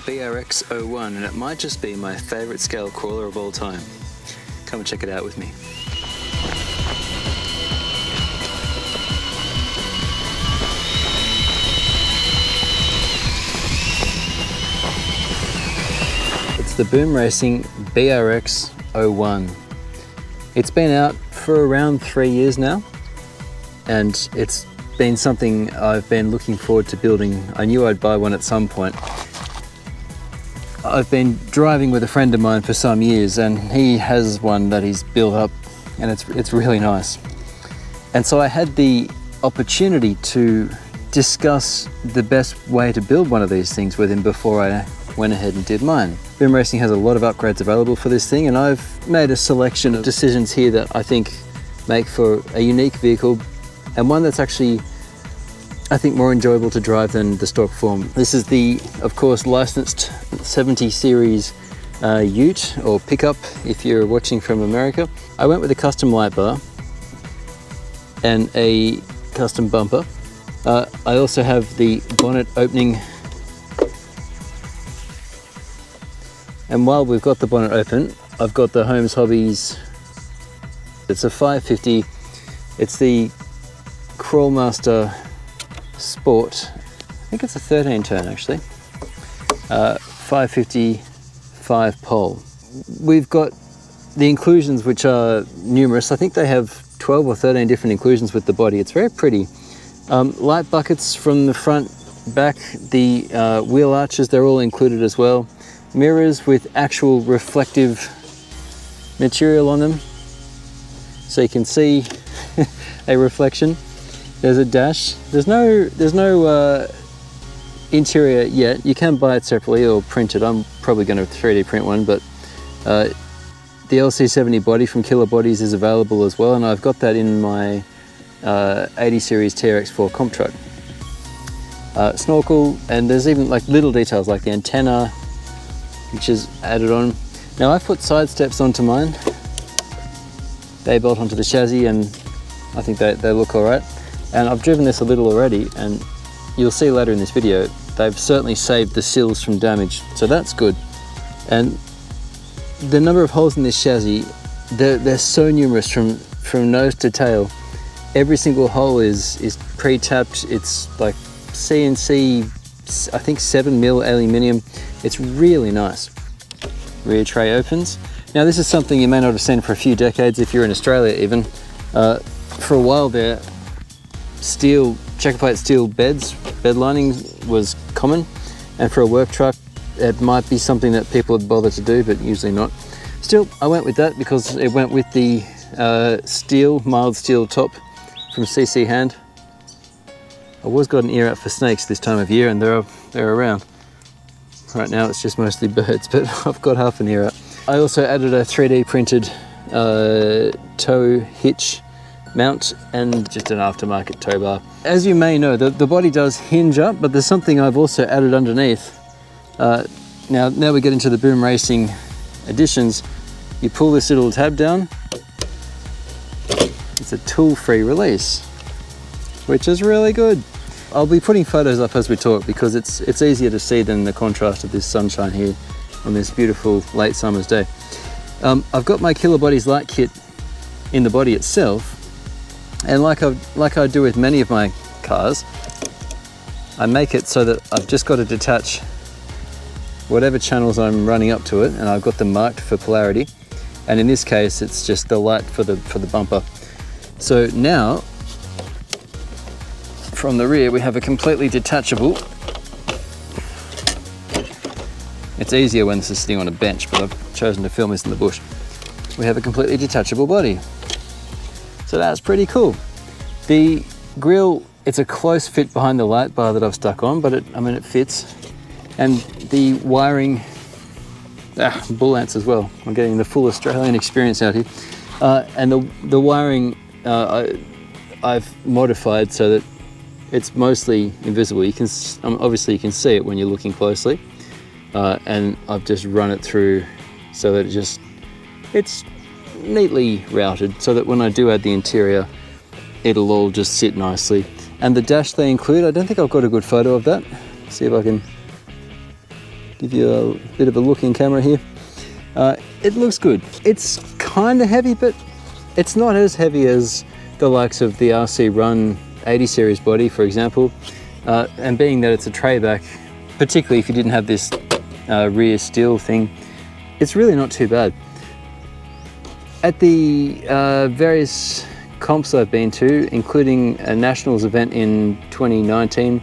BRX01, and it might just be my favourite scale crawler of all time. Come and check it out with me. It's the Boom Racing BRX01. It's been out for around 3 years now, and it's been something I've been looking forward to building. I knew I'd buy one at some point. I've been driving with a friend of mine for some years, and he has one that he's built up, and it's really nice. And so I had the opportunity to discuss the best way to build one of these things with him before I went ahead and did mine. Boom Racing has a lot of upgrades available for this thing, and I've made a selection of decisions here that I think make for a unique vehicle, and one that's actually, I think, more enjoyable to drive than the stock form. This is the, of course, licensed 70 series ute, or pickup if you're watching from America. I went with a custom light bar and a custom bumper. I also have the bonnet opening, and while we've got the bonnet open, I've got the Holmes Hobbies. It's a 550. It's the Crawlmaster Sport. I think it's a 13 turn actually. 555 pole. We've got the inclusions, which are numerous. I think they have 12 or 13 different inclusions with the body. It's very pretty. Light buckets from the front, back, the wheel arches, they're all included as well. Mirrors with actual reflective material on them, so you can see a reflection. There's a dash. There's no interior yet. You can buy it separately or print it. I'm probably going to 3D print one, but the LC70 body from Killer Bodies is available as well, and I've got that in my 80 series TRX4 comp truck. Snorkel, and there's even like little details like the antenna, which is added on. Now I've put side steps onto mine. They bolt onto the chassis, and I think they look all right. And I've driven this a little already, and you'll see later in this video, they've certainly saved the sills from damage, so that's good. And the number of holes in this chassis, they're so numerous from nose to tail. Every single hole is pre-tapped. It's like CNC, I think 7mm aluminium. It's really nice. Rear tray opens. Now this is something you may not have seen for a few decades if you're in Australia even. For a while there, steel, checker plate steel bed lining was common, and for a work truck it might be something that people would bother to do, but usually not. Still, I went with that because it went with the mild steel top from CC Hand. I was got an ear out for snakes this time of year, and they're around. Right now it's just mostly birds, but I've got half an ear out. I also added a 3D printed tow hitch mount and just an aftermarket tow bar. As you may know, the body does hinge up, but there's something I've also added underneath. Now we get into the Boom Racing editions. You pull this little tab down. It's a tool-free release, which is really good. I'll be putting photos up as we talk because it's easier to see than the contrast of this sunshine here on this beautiful late summer's day. I've got my Killer Bodies light kit in the body itself, and like I do with many of my cars, I make it so that I've just got to detach whatever channels I'm running up to it, and I've got them marked for polarity. And in this case, it's just the light for the bumper. So now, from the rear, we have a completely detachable. It's easier when this is sitting on a bench, but I've chosen to film this in the bush. We have a completely detachable body. So that's pretty cool. The grille, it's a close fit behind the light bar that I've stuck on, but it fits. And the wiring, bull ants as well. I'm getting the full Australian experience out here. And the wiring I've modified so that it's mostly invisible. You can obviously you can see it when you're looking closely, and I've just run it through so that it's neatly routed so that when I do add the interior, it'll all just sit nicely. And the dash they include, I don't think I've got a good photo of that. See if I can give you a bit of a look in camera here. It looks good. It's kind of heavy, but it's not as heavy as the likes of the RC Run 80 series body, for example. And being that it's a tray back, particularly if you didn't have this rear steel thing, it's really not too bad. At the various comps I've been to, including a Nationals event in 2019,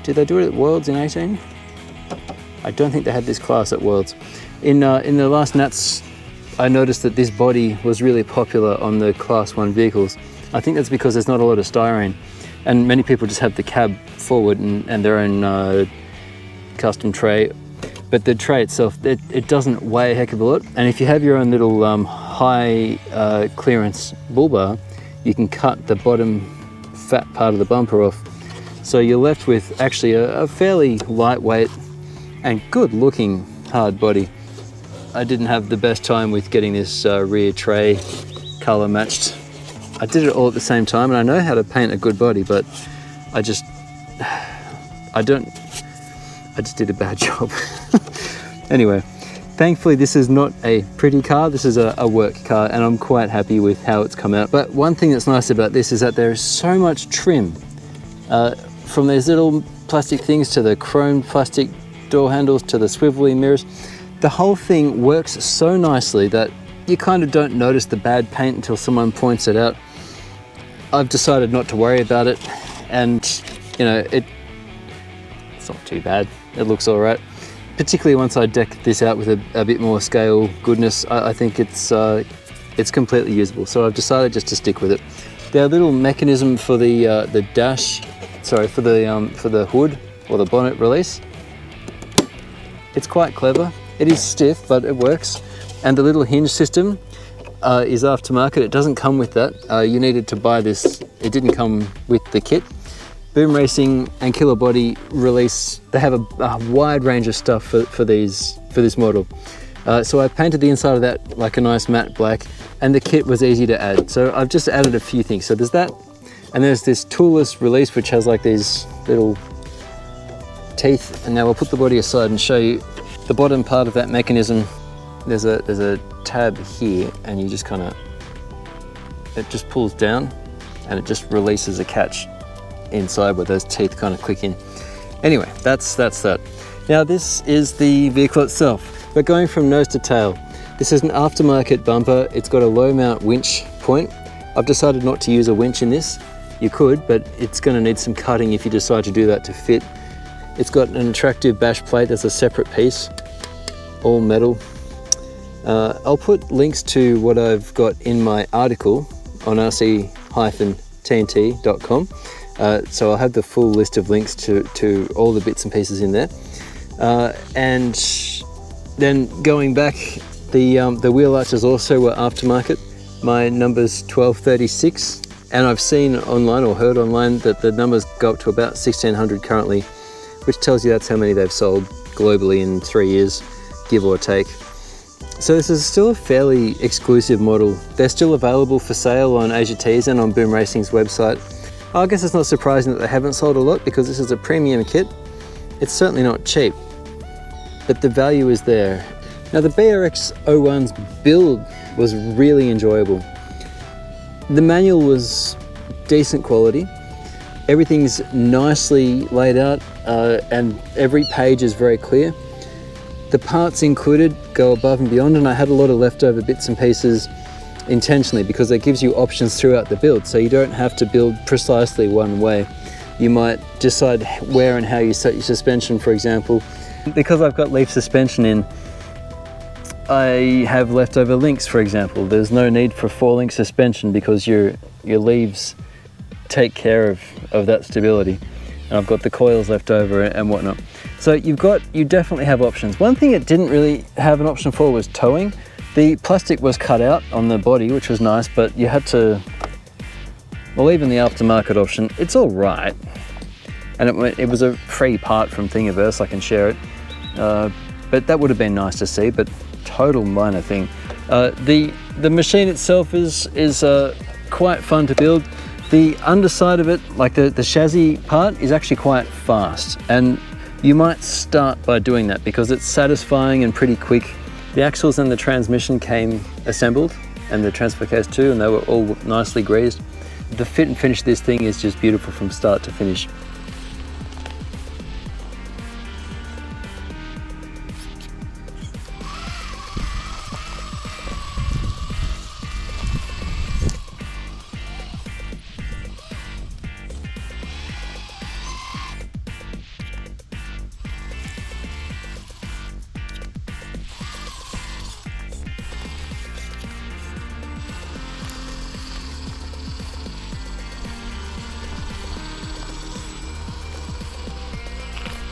did they do it at Worlds in 18? I don't think they had this class at Worlds. In the last Nats, I noticed that this body was really popular on the Class 1 vehicles. I think that's because there's not a lot of styrene, and many people just have the cab forward and their own custom tray. But the tray itself, it doesn't weigh a heck of a lot. And if you have your own little high clearance bull bar, you can cut the bottom fat part of the bumper off. So you're left with actually a fairly lightweight and good looking hard body. I didn't have the best time with getting this rear tray color matched. I did it all at the same time, and I know how to paint a good body, but I just did a bad job. Anyway, thankfully this is not a pretty car, this is a work car, and I'm quite happy with how it's come out. But one thing that's nice about this is that there is so much trim. From these little plastic things to the chrome plastic door handles to the swivelly mirrors, the whole thing works so nicely that you kind of don't notice the bad paint until someone points it out. I've decided not to worry about it, and you know, it's not too bad. It looks all right. Particularly once I deck this out with a bit more scale goodness, I think it's completely usable. So I've decided just to stick with it. The little mechanism for the dash, sorry, for the hood or the bonnet release, it's quite clever. It is stiff, but it works. And the little hinge system is aftermarket. It doesn't come with that. You needed to buy this. It didn't come with the kit. Boom Racing and Killer Body release, they have a wide range of stuff for this model. So I painted the inside of that like a nice matte black, and the kit was easy to add. So I've just added a few things. So there's that, and there's this toolless release which has like these little teeth. And now I'll put the body aside and show you the bottom part of that mechanism. There's a tab here, and you just kind of, it just pulls down and it just releases a catch inside where those teeth kind of click in. Anyway, that's that. Now this is the vehicle itself, but going from nose to tail, this is an aftermarket bumper. It's got a low mount winch point. I've decided not to use a winch in this. You could, but it's going to need some cutting if you decide to do that to fit. It's got an attractive bash plate that's a separate piece, all metal. I'll put links to what I've got in my article on RC-TNT.com. So I'll have the full list of links to all the bits and pieces in there. And then going back, the wheel arches also were aftermarket. My number's 1236, and I've seen online or heard online that the numbers go up to about 1600 currently, which tells you that's how many they've sold globally in 3 years, give or take. So this is still a fairly exclusive model. They're still available for sale on Asia Tees and on Boom Racing's website. I guess it's not surprising that they haven't sold a lot, because this is a premium kit. It's certainly not cheap, but the value is there. Now the BRX01's build was really enjoyable. The manual was decent quality. Everything's nicely laid out, and every page is very clear. The parts included go above and beyond, and I had a lot of leftover bits and pieces intentionally because it gives you options throughout the build, so you don't have to build precisely one way. You might decide where and how you set your suspension, for example. Because I've got leaf suspension in, I have leftover links, for example. There's no need for 4-link suspension because your leaves take care of that stability. And I've got the coils left over and whatnot. So you definitely have options. One thing it didn't really have an option for was towing. The plastic was cut out on the body, which was nice, but you had to, well, even the aftermarket option, it's all right. And it was a free part from Thingiverse, I can share it. But that would have been nice to see, but total minor thing. The machine itself is quite fun to build. The underside of it, like the chassis part, is actually quite fast. And You might start by doing that because it's satisfying and pretty quick. The axles and the transmission came assembled, and the transfer case too, and they were all nicely greased. The fit and finish of this thing is just beautiful from start to finish.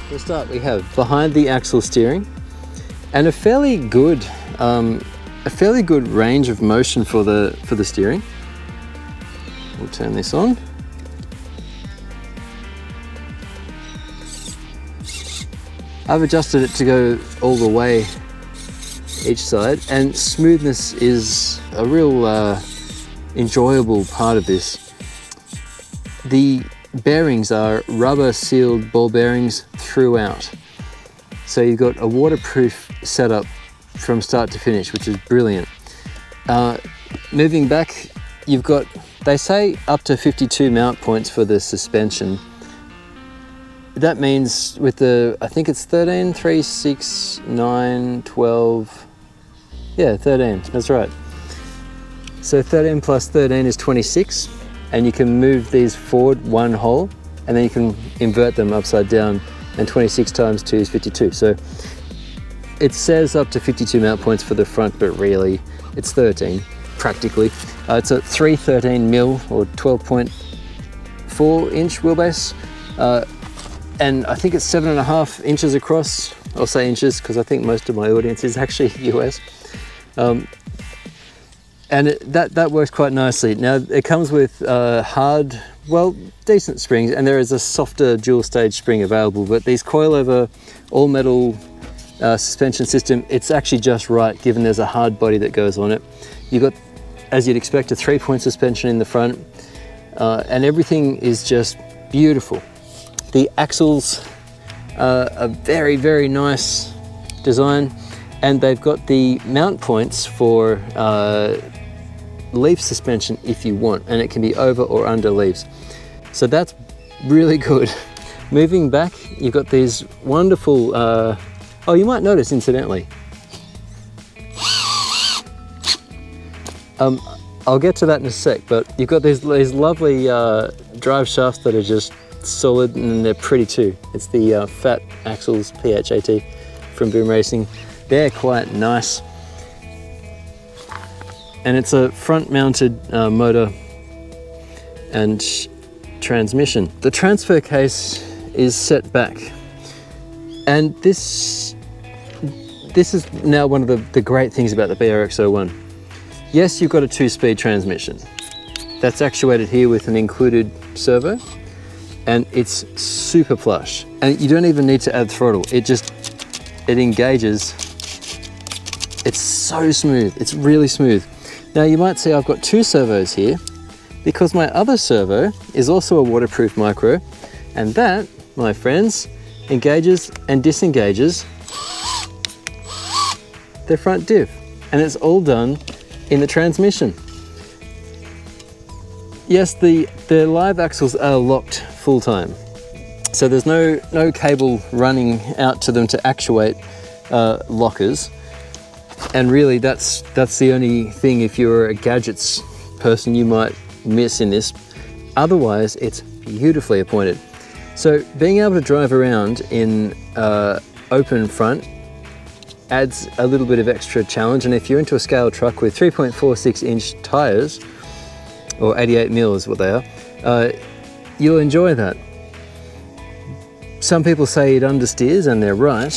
To start, we have behind the axle steering and a fairly good range of motion for the steering. We'll turn this on. I've adjusted it to go all the way each side, and smoothness is a real enjoyable part of this. The bearings are rubber sealed ball bearings throughout. So you've got a waterproof setup from start to finish, which is brilliant. Moving back, you've got, they say up to 52 mount points for the suspension. That means with the, I think it's 13, 3, 6, 9, 12, yeah, 13, that's right. So 13 plus 13 is 26. And you can move these forward one hole, and then you can invert them upside down, and 26 times 2 is 52. So it says up to 52 mount points for the front, but really it's 13 practically. It's a 313mm or 12.4 inch wheelbase, and I think it's 7.5 inches across. I'll say inches because I think most of my audience is actually US. And that works quite nicely. Now it comes with hard, well, decent springs, and there is a softer dual stage spring available, but these coilover all metal suspension system, it's actually just right given there's a hard body that goes on it. You've got, as you'd expect, a 3-point suspension in the front, and everything is just beautiful. The axles are a very, very nice design, and they've got the mount points for leaf suspension if you want, and it can be over or under leaves. So that's really good. Moving back, you've got these wonderful, oh, you might notice incidentally, I'll get to that in a sec, but you've got these lovely drive shafts that are just solid, and they're pretty too. It's the Fat Axles PHAT from Boom Racing. They're quite nice. And it's a front mounted motor and transmission. The transfer case is set back, and this is now one of the great things about the BRX01. Yes, you've got a 2-speed transmission that's actuated here with an included servo, and it's super plush, and you don't even need to add throttle. It engages. It's so smooth. It's really smooth. Now you might say I've got 2 servos here because my other servo is also a waterproof micro, and that, my friends, engages and disengages the front diff, and it's all done in the transmission. Yes, the live axles are locked full time, so there's no cable running out to them to actuate lockers. And really, that's the only thing, if you're a gadgets person, you might miss in this. Otherwise, it's beautifully appointed. So being able to drive around in open front adds a little bit of extra challenge. And if you're into a scale truck with 3.46 inch tires, or 88 mil is what they are, you'll enjoy that. Some people say it understeers, and they're right.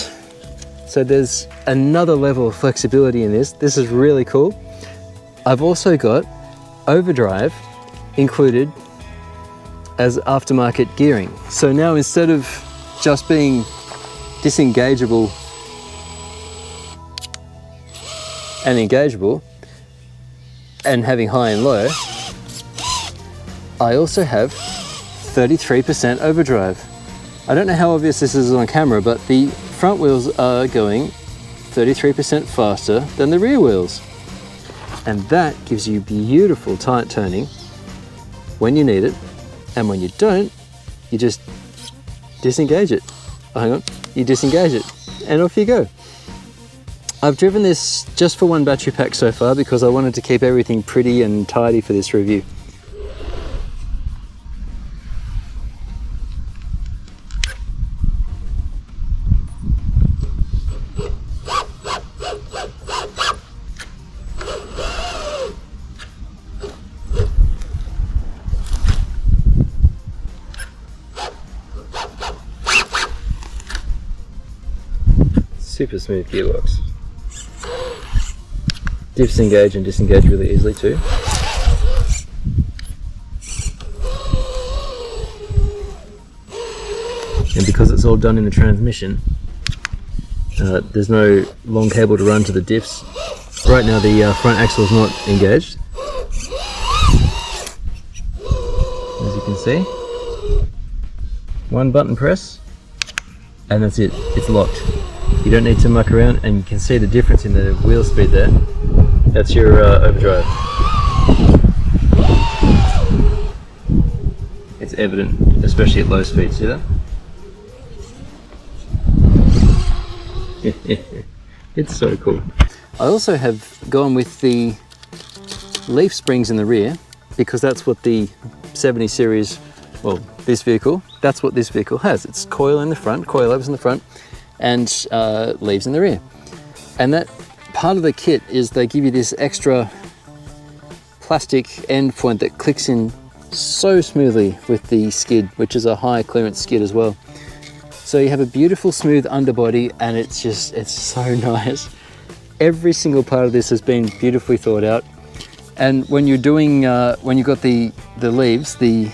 So there's another level of flexibility in this. This is really cool. I've also got overdrive included as aftermarket gearing. So now instead of just being disengageable and engageable and having high and low, I also have 33% overdrive. I don't know how obvious this is on camera, but the front wheels are going 33% faster than the rear wheels. And that gives you beautiful tight turning when you need it, and when you don't, you just disengage it. Oh, hang on, you disengage it, and off you go. I've driven this just for one battery pack so far because I wanted to keep everything pretty and tidy for this review. Super smooth gearbox. Diffs engage and disengage really easily too. And because it's all done in the transmission, there's no long cable to run to the diffs. Right now the front axle is not engaged, as you can see. One button press and that's it, it's locked. You don't need to muck around, and you can see the difference in the wheel speed there. That's your overdrive. It's evident, especially at low speed, see that? It's so cool. I also have gone with the leaf springs in the rear because that's what the 70 series, well, this vehicle, that's what this vehicle has. It's coil in the front, coilovers in the front, and leaves in the rear. And that part of the kit is they give you this extra plastic end point that clicks in so smoothly with the skid, which is a high clearance skid as well. So you have a beautiful smooth underbody, and it's so nice. Every single part of this has been beautifully thought out. And when you're doing, when you've got the leaves, the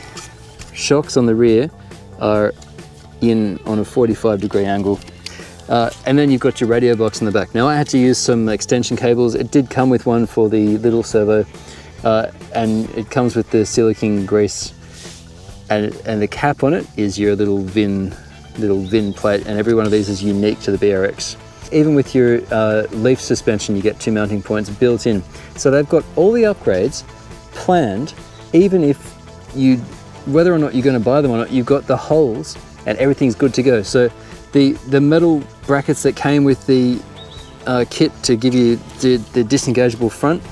shocks on the rear are in on a 45-degree angle. And then you've got your radio box in the back. Now I had to use some extension cables. It did come with one for the little servo, and it comes with the silicone grease, and the cap on it is your little VIN plate, and every one of these is unique to the BRX. Even with your leaf suspension, you get 2 mounting points built in. So they've got all the upgrades planned, even if whether or not you're going to buy them or not, you've got the holes and everything's good to go. So the metal brackets that came with the kit to give you the disengageable front,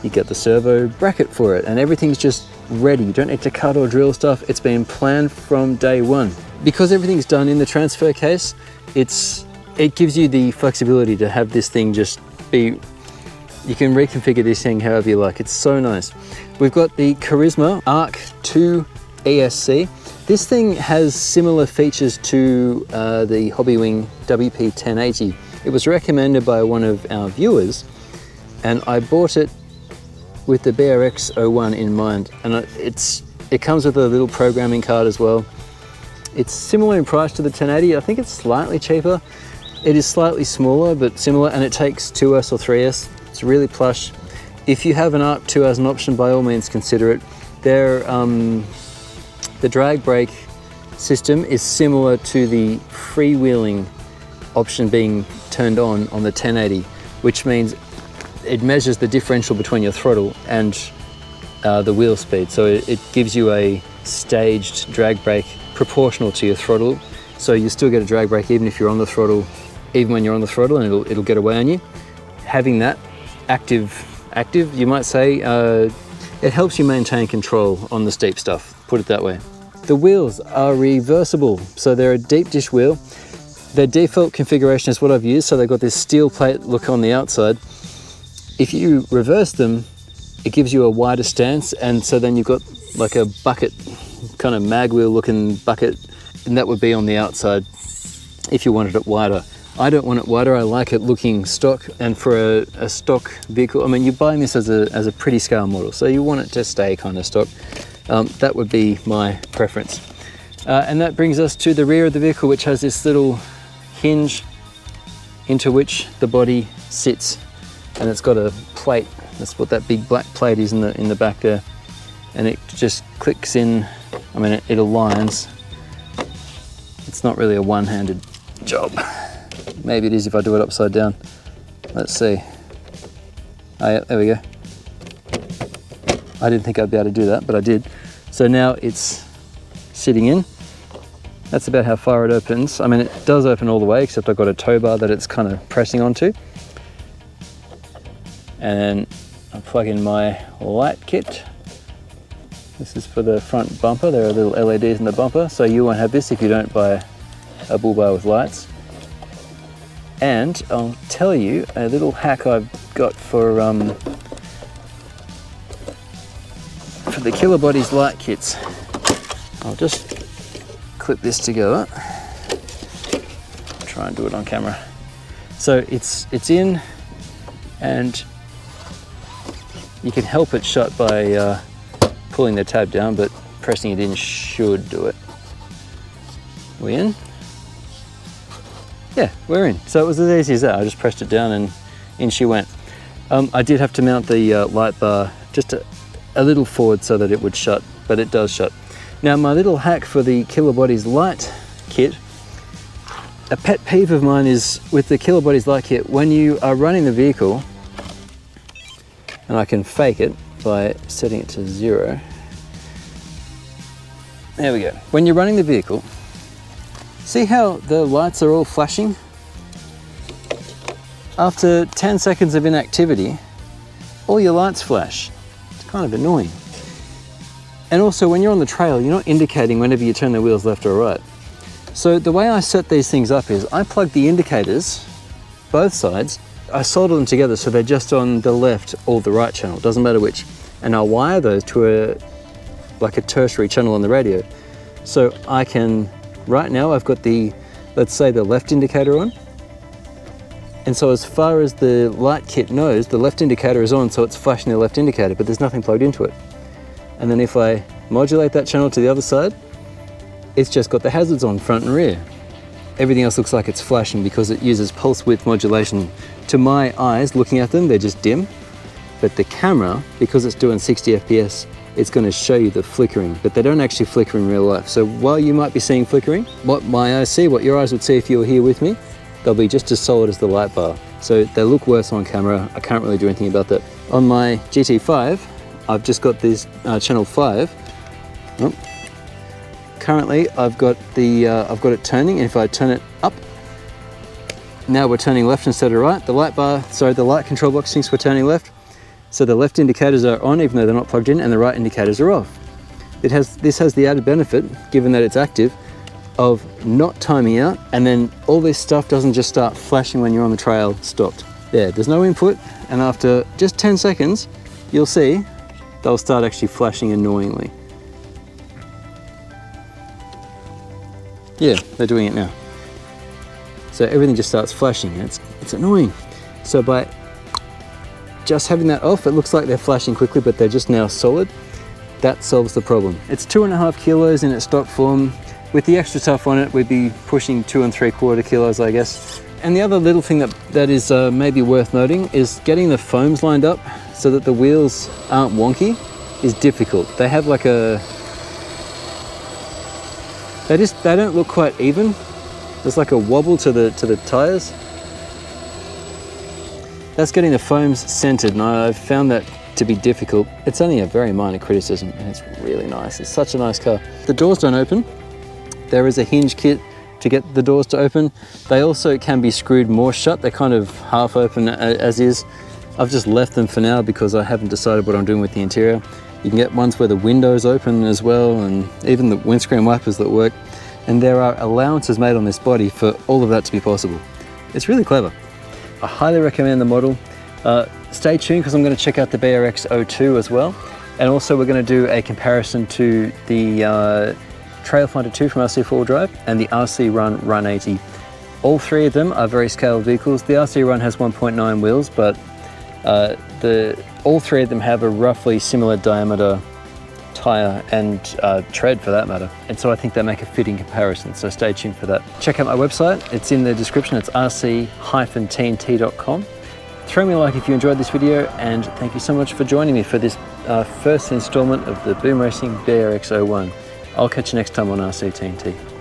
you get the servo bracket for it, and everything's just ready. You don't need to cut or drill stuff. It's been planned from day one. Because everything's done in the transfer case, it gives you the flexibility to have this thing just be, you can reconfigure this thing however you like. It's so nice. We've got the Carisma ARC2 ESC. This thing has similar features to the Hobbywing WP1080. It was recommended by one of our viewers, and I bought it with the BRX01 in mind. And it comes with a little programming card as well. It's similar in price to the 1080. I think it's slightly cheaper. It is slightly smaller, but similar, and it takes 2S or 3S. It's really plush. If you have an ARC2 as an option, by all means consider it. The drag brake system is similar to the freewheeling option being turned on the 1080, which means it measures the differential between your throttle and the wheel speed. So it gives you a staged drag brake proportional to your throttle. So you still get a drag brake even if you're on the throttle, even when you're on the throttle, and it'll get away on you. Having that active, you might say, it helps you maintain control on the steep stuff, put it that way. The wheels are reversible, so they're a deep dish wheel. Their default configuration is what I've used, so they've got this steel plate look on the outside. If you reverse them, it gives you a wider stance, and so then you've got like a bucket, kind of mag wheel looking bucket, and that would be on the outside if you wanted it wider. I don't want it wider, I like it looking stock, and for a stock vehicle, I mean, you're buying this as a pretty scale model, so you want it to stay kind of stock. That would be my preference. And that brings us to the rear of the vehicle, which has this little hinge into which the body sits, and it's got a plate. That's what that big black plate is in the back there, and it just clicks in. I mean, it aligns It's not really a one-handed job. Maybe it is if I do it upside down. Let's see. Oh yeah, there we go. I didn't think I'd be able to do that, but I did. So now it's sitting in. That's about how far it opens. I mean, it does open all the way, except I've got a tow bar that it's kind of pressing onto. And I'll plug in my light kit. This is for the front bumper. There are little LEDs in the bumper, so you won't have this if you don't buy a bull bar with lights. And I'll tell you a little hack I've got for the Killer Bodies light kits. I'll just clip this together. Try and do it on camera. So it's in, and you can help it shut by pulling the tab down, but pressing it in should do it. We in? Yeah, we're in. So it was as easy as that. I just pressed it down and in she went. I did have to mount the light bar just a little forward so that it would shut, but it does shut. Now my little hack for the Killer Bodies light kit, a pet peeve of mine is with the Killer Bodies light kit, when you are running the vehicle, and I can fake it by setting it to 0. There we go. When you're running the vehicle, see how the lights are all flashing? After 10 seconds of inactivity, all your lights flash. It's kind of annoying. And also when you're on the trail, you're not indicating whenever you turn the wheels left or right. So the way I set these things up is I plug the indicators, both sides, I solder them together so they're just on the left or the right channel, doesn't matter which. And I'll wire those to like a tertiary channel on the radio. So I can, right now I've got the, let's say the left indicator on. And so as far as the light kit knows, the left indicator is on, so it's flashing the left indicator, but there's nothing plugged into it. And then if I modulate that channel to the other side, it's just got the hazards on front and rear. Everything else looks like it's flashing because it uses pulse width modulation. To my eyes, looking at them, they're just dim. But the camera, because it's doing 60 FPS, it's going to show you the flickering, but they don't actually flicker in real life. So while you might be seeing flickering, what my eyes see, what your eyes would see if you were here with me, they'll be just as solid as the light bar. So they look worse on camera. I can't really do anything about that. On my GT5, I've just got this channel 5. Oh. Currently, I've got it turning, and if I turn it up, now we're turning left instead of right. The light control box thinks we're turning left. So the left indicators are on, even though they're not plugged in, and the right indicators are off. This has the added benefit, given that it's active, of not timing out, and then all this stuff doesn't just start flashing when you're on the trail stopped. There's no input, and after just 10 seconds, you'll see they'll start actually flashing annoyingly. Yeah, they're doing it now. So everything just starts flashing, and it's annoying. So by just having that off, it looks like they're flashing quickly, but they're just now solid. That solves the problem. It's 2.5 kilos in its stock form. With the extra stuff on it, we'd be pushing 2 3/4 kilos, I guess. And the other little thing that is maybe worth noting is getting the foams lined up so that the wheels aren't wonky is difficult. They have like they don't look quite even. There's like a wobble to the tires. That's getting the foams centered, and I've found that to be difficult. It's only a very minor criticism, and it's really nice. It's such a nice car. The doors don't open. There is a hinge kit to get the doors to open. They also can be screwed more shut. They're kind of half open as is. I've just left them for now because I haven't decided what I'm doing with the interior. You can get ones where the windows open as well, and even the windscreen wipers that work. And there are allowances made on this body for all of that to be possible. It's really clever. I highly recommend the model. Stay tuned because I'm going to check out the BRX02 as well. And also we're going to do a comparison to the Trailfinder 2 from RC 4-wheel drive and the RC Run 80. All three of them are very scaled vehicles. The RC Run has 1.9 wheels, but all three of them have a roughly similar diameter tyre and tread for that matter. And so I think they make a fitting comparison, so stay tuned for that. Check out my website, it's in the description, it's rc-tnt.com. Throw me a like if you enjoyed this video, and thank you so much for joining me for this first installment of the Boom Racing BRX01. I'll catch you next time on RC-TNT.